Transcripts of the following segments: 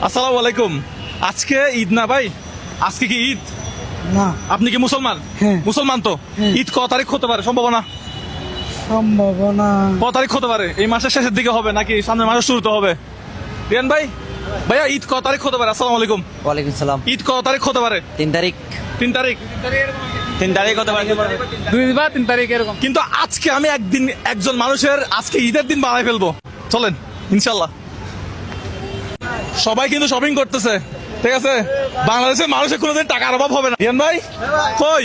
আসসালামু আলাইকুম। আজকে ঈদ না ভাই? আজকে কি ঈদ না? আপনি কি মুসলমান? হ্যাঁ। মুসলমান তো হ্যাঁ। ঈদ ক তারিখ হতে পারে সম্ভাবনা? সম্ভাবনা ক তারিখ হতে পারে? এই মাসের শেষের দিকে হবে নাকি সামনের মাসের শুরুতে হবে? রিয়ান ভাই, ভাইয়া ঈদ ক তারিখ হতে পারে? আসসালামু আলাইকুম। ওয়ালাইকুম সালাম। ঈদ ক তারিখ হতে পারে? 3 তারিখ। 3 তারিখ। 3 তারিখ হতে পারে। 2 বা 3 তারিখ এরকম। কিন্তু আজকে আমি একজন মানুষের আজকে ঈদের দিন বানাই ফেলবো। চলেন ইনশাল্লাহ। সবাই কিন্তু শপিং করতেছে, ঠিক আছে? বাংলাদেশের মানুষের কোনোদিন টাকার অভাব হবে না। রিয়ান ভাই কই?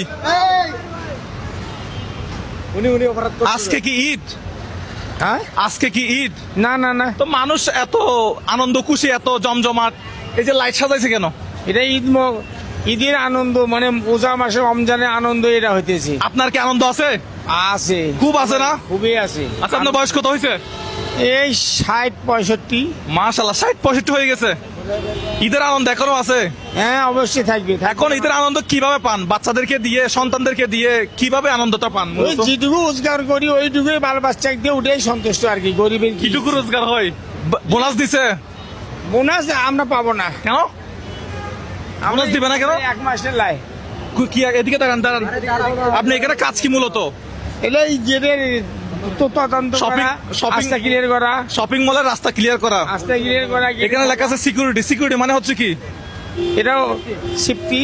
আজকে কি ঈদ? হ্যাঁ? আজকে কি ঈদ? না না না, তো মানুষ এত আনন্দ খুশি, এত জমজমাট, এই যে লাইট সাজাইছে কেন? এটা ঈদের আনন্দ, মানে রোজা মাসে রমজানের আনন্দ এটা হইতেছে। আপনার কি আনন্দ আছে? আছে, খুব আছে না? খুবই আছে। আচ্ছা, আপনার বয়স কত হয়েছে? এই 60-65। মাশাআল্লাহ, 60-65 হয়ে গেছে। ঈদের আনন্দ এখনো আছে? হ্যাঁ, অবশ্যই থাকবে। এখন ঈদের আনন্দ কিভাবে পান? বাচ্চাদেরকে দিয়ে, সন্তানদেরকে দিয়ে কিভাবে আনন্দটা পান? ওই যেটুকু রোজগার করি ওইটুকুই বাল বাচ্চা দিয়ে উঠেই সন্তুষ্ট আর কি। গরিবের কি কিটুকু রোজগার হয়? বোনাস দিছে? বোনাস আমরা পাবো না। কেন বোনাস দিবে না কেন? 1 মাসের লাই। কি এদিকে দাঁড়ান দাঁড়ান, আপনি এখানে কাজ কি মূলত? এটা ঈদের তদন্ত করা, রাস্তা ক্লিয়ার করা, শপিং মলের রাস্তা ক্লিয়ার করা। রাস্তা ক্লিয়ার করা। এখানে লেখা আছে সিকিউরিটি। সিকিউরিটি মানে হচ্ছে কি? এটাও সেফটি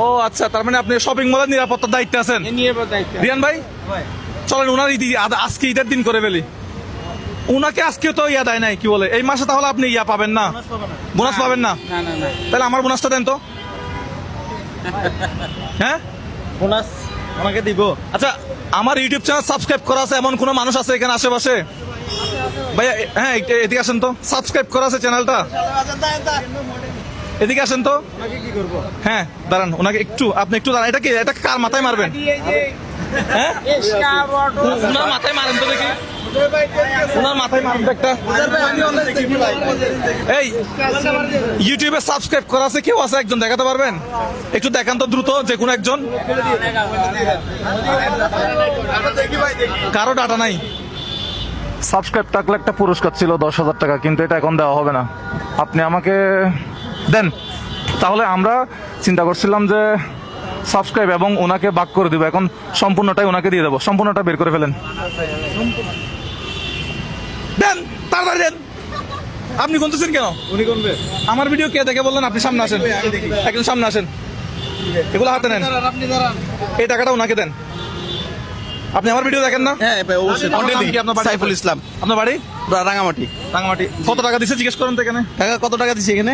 ও আচ্ছা, তার মানে আপনি শপিং মলের নিরাপত্তার দায়িত্বে আছেন। নিয়ে দায়িত্ব। রিয়ান ভাই চলেন ওনার আজকে ঈদের দিন করে ফেলি। উনাকে আজকে তো ইয়া দেয় নাই, কি বলে, এই মাসে তাহলে আপনি ইয়া পাবেন না, বোনাস পাবেন না। না না না, তাহলে আমার বোনাসটা দেন তো। হ্যাঁ, বোনাস আমাকে দিব। আচ্ছা, আমার ইউটিউব চ্যানেল সাবস্ক্রাইব করা আছে এমন কোনো মানুষ আছে এখানে আশেপাশে? ভাইয়া হ্যাঁ, এদিকে আসেন তো। সাবস্ক্রাইব করা আছে চ্যানেলটা? এদিকে আসেন তো। হ্যাঁ দাঁড়ান, ওনাকে আপনি একটু দাঁড়ান। এটা কার মাথায় মারবেন? হ্যাঁ, ওনার মাথায় মারেন তো দেখি। ওনার মাথায় মারেন তো একটা। এই ইউটিউবে সাবস্ক্রাইব করা আছে কেউ আছে? একজন দেখাতে পারবেন? একটু দেখান তো দ্রুত, যে কোনো একজন। কারো ডাটা নাই। সাবস্ক্রাইব থাকলে একটা পুরস্কার ছিল 10,000 টাকা, কিন্তু এটা এখন দেওয়া হবে না। আপনি আমাকে দেন, তাহলে আমরা চিন্তা করছিলাম যে সাবস্ক্রাইব এবং ওনাকে ভাগ করে দিব। এখন সম্পূর্ণটাই ওনাকে দিয়ে দেবো। সম্পূর্ণটা বের করে ফেলেন। দেন, তাড়াতাড়ি দেন। আপনি গুনতেছেন কেন? উনি কোনবে? আমার ভিডিও কে দেখে বললেন? আপনি সামনে আসেন, একজন সামনে আসেন। এগুলো হাতে নেন। আপনি দাঁড়ান। এই টাকাটা ওনাকে দেন। আপনি আমার ভিডিও দেখেন না? হ্যাঁ ভাই, অবশ্যই। আপনার নাম কি? আপনার বাড়ি? সাইফুল ইসলাম। আপনার বাড়ি? রাঙামাটি। রাঙামাটি। কত টাকা দিচ্ছে জিজ্ঞেস করেন তো এখানে। টাকা কত টাকা দিছি এখানে?